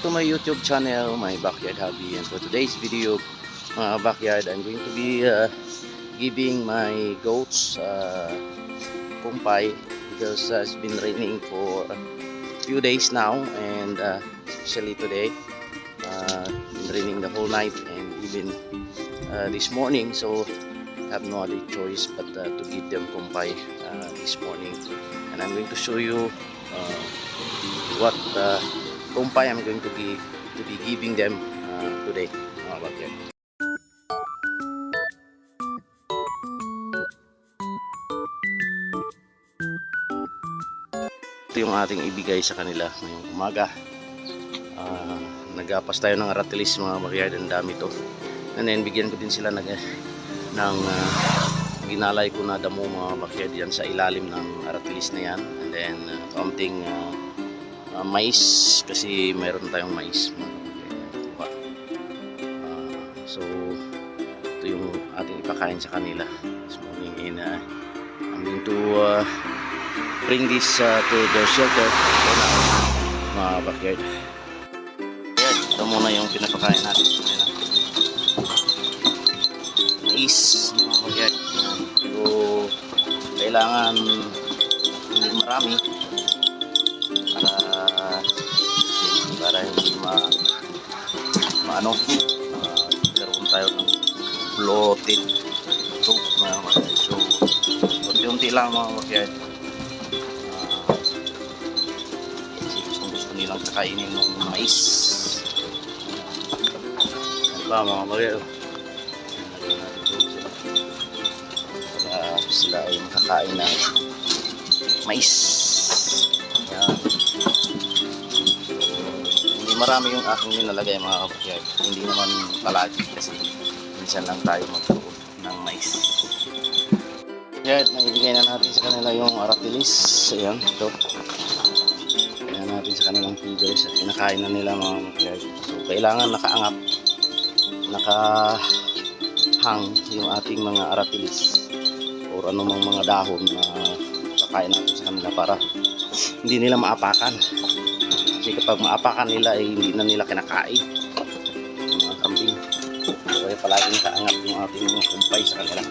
back to my YouTube channel, my backyard hobby. And for today's video, backyard, I'm going to be giving my goats kumpay because it's been raining for a few days now, and especially today, been raining the whole night and even this morning. So I have no other choice but to give them kumpay this morning, and I'm going to show you what kumpay I'm going to be giving them today, mga backyard. Ito yung ating ibigay sa kanila ngayong umaga. Nagapas tayo ng aratilis, mga backyard, ang dami to. And then bigyan ko din sila ng ginalay ko na damo, mga backyard, yan sa ilalim ng aratilis na yan. And then kaunting mais, kasi mayroon tayong mais. So ito yung ating ipakain sa kanila this morning, and I'm going to bring this to their shelter for now, mga backyard. Ayan, ito muna yung pinapakain natin sa kanila. Mais, mga backyard. So kailangan hindi marami para hindi maano, karoon tayo ng bloated soup, mga backyard. So unti-unti lang, mga backyard. Kasi gusto nilang kakainin ng mais. Yan ba, mga backyard, para sila ay makakain ng mais. Yan. Hindi marami yung aking nilalagay, mga backyard. Hindi naman palagi kasi minsan lang tayo magkaroon ng mais. Yan, naibigay na natin sa kanila yung aratilis. Ayan, ito. Ayan natin sa kanilang feeders at kinakain na nila, mga backyard. So kailangan nakaangat, nakahang yung ating mga aratilis or anumang mga dahon na kakain natin sa kanila para hindi nila maapakan. Kasi kapag maapakan nila ay hindi na nila kinakain mga kambing. So kaya palagi nakaangat yung ating mga kumpay sa kanila.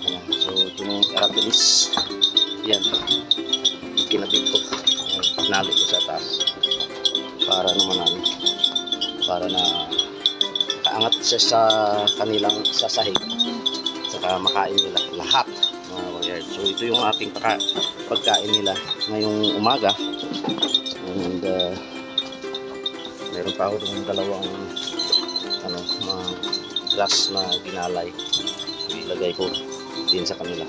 Ayan. So ito na yung aratilis. Yan, kinabit ko, pinali ko sa taas para naman para na kaangat siya sa kanilang sasahig, saka makain nila lahat, mga backyard. So ito yung ating pagkain nila ngayong umaga. And meron pa ako ng dalawang mga grass na ginalay, ilagay ko din sa kanila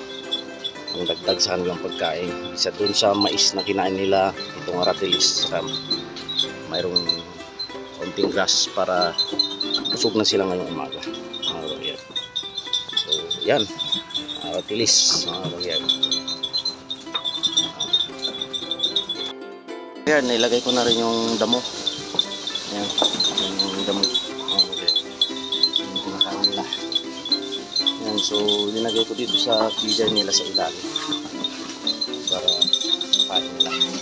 ang dagdag sa kanilang pagkain. Isa dun sa mais na kinain nila, itong aratilis, mayroong konting grass para busog na sila ngayong umaga, mga backyard. So yan, aratilis, mga backyard. Ayan, nilagay ko na rin yung damo. Ayan, yung damo. Yung pinakain nila. Ayan, so linagay ko dito sa feeder nila sa ilalim para kain nila. Ayan.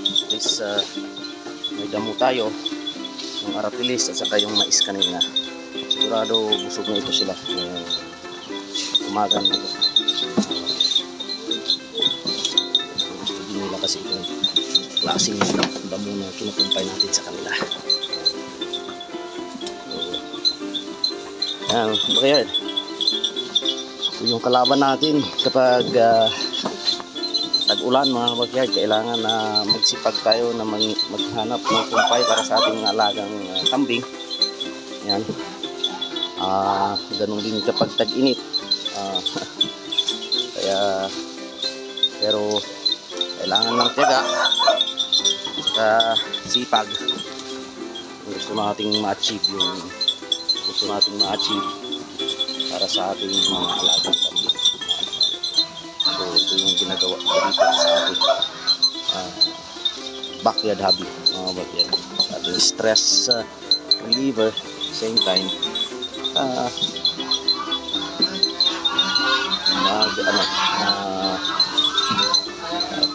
So, at least may damo tayo, yung aratilis at saka yung mais kanina. Sigurado busog na ito sila umaga na ito. Kasi itong klaseng damo na kinukumpay natin sa kanila. Ayan, backyard. So, yung kalaban natin kapag tag-ulan, mga backyard, kailangan na magsipag tayo na maghanap ng kumpay para sa ating alagang kambing. Ayan. Ganun din kapag tag-init. Pero kailangan ng tiyaga at sipag kung gusto nating ma-achieve yung gusto nating ma-achieve para sa ating mga alagang kambing. So ito yung ginagawa ko dito sa ating backyard hobby, mga backyard. Ating stress reliever, same time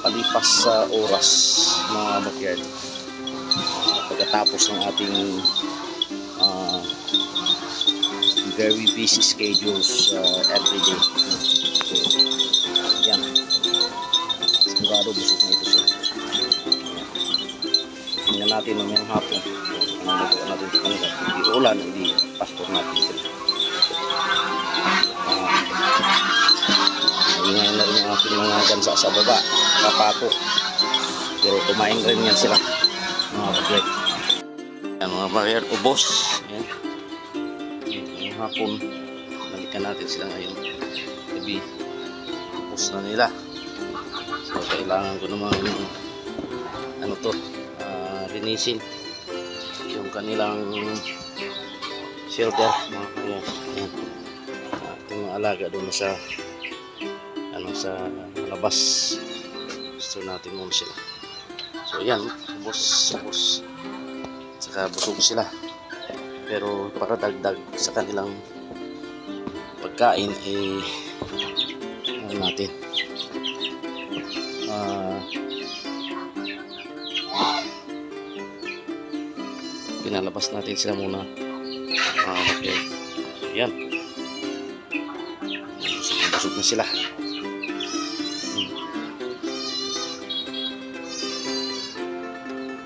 palipat lampas sa oras mga backyard. Pagkatapos ng ating very busy schedules everyday. So, yan. Sigurado busog na ito siya. Tingnan natin ng hapon. Nagawa natin sa kanila. Hindi ulan, hindi pastor natin sila. Ngayon na rin yung aking mga gansa sa baba. Kapato. Pero kumain rin yan sila. Mga backyard. Yan mga backyard. Ubos. Yan. Yung hapon. Balikan natin sila ngayon. Gabi. Ubos na nila. So kailangan ko naman ano to. Linisin yung kanilang shelter mga kaya ating mga alaga doon sa sa labas. Gusto natin muna sila. So yan, ubos saka busog sila, pero para dagdag sa kanilang pagkain natin pinalabas natin sila muna. Okay. Yan. Busog na sila.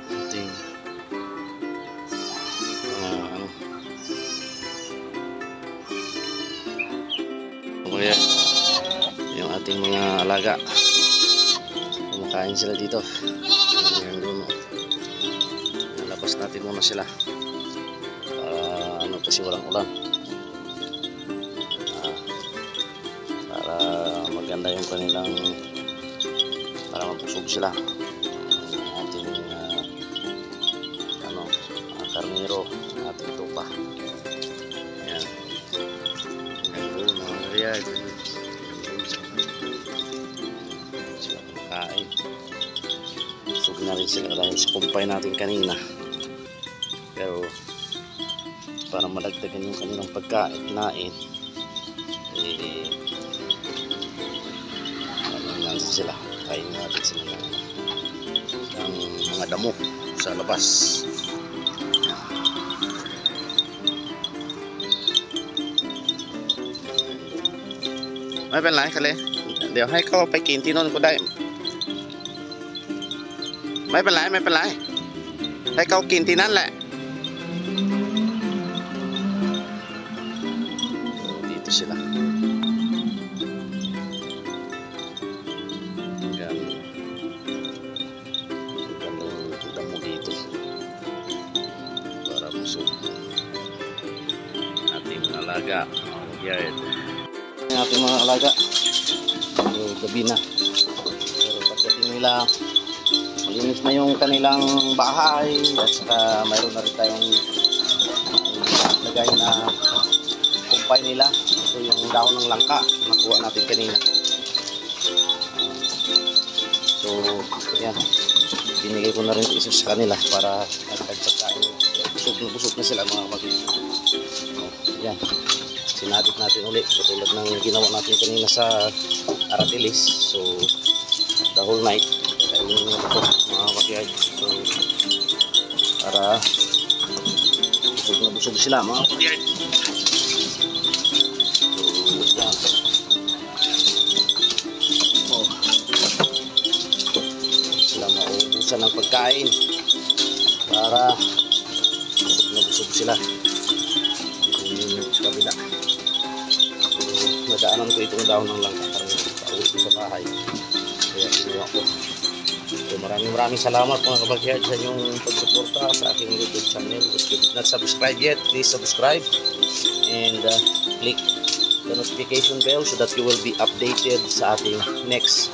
Ating kaya yung ating mga alaga kumakain sila dito. Nalabas natin muna sila kasi walang ulan para maganda yung kanilang para mapusog sila. Ating karnero, ating tupa. Ayan. Ganda mga kariyad. Sila kumakain. Busog na rin sila dahil sa kumpay natin kanina. Pero para madagdagan yung kanilang pagkain natin ano natin sila, kain natin sila ng mga damo sa labas. May penlay kaliเดี๋ยวให้เขาไปกินที่โน่นก็ได้ไม่เป็นไรให้เขากินที่นั่นแหละ sila. Yan. Ang damo dito. Para busog. Ating mga alaga. Yard. Ating mga alaga. Gabi na. Pero pagdating nila, malinis na yung kanilang bahay. At saka mayroon na rin tayong lagay na kumpay nila. Ito yung dahon ng langka nakuha natin kanina. So yan, binigay ko na rin isa sa kanila para pagkain. Busog na sila mga kapatid. Yan, sinabit natin ulit katulad ng ginawa natin kanina sa Aratilis. So the whole night kainin nyo ito mga kapatid. So para busog sila mga kapatid. Sila mauubusan ng pagkain para busog sila. Yung kabila. So, nadaanan ko itong dahon ng langka para pauwi ko sa bahay. Kaya kinuha ko. So, maraming salamat mga kabagyad sa inyong pagsuporta sa aking YouTube channel. If you did not subscribe yet, please subscribe and click the notification bell so that you will be updated sa ating next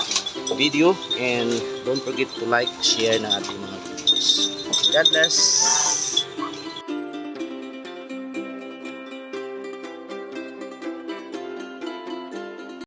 video, and don't forget to like, share na ating mga videos. God bless!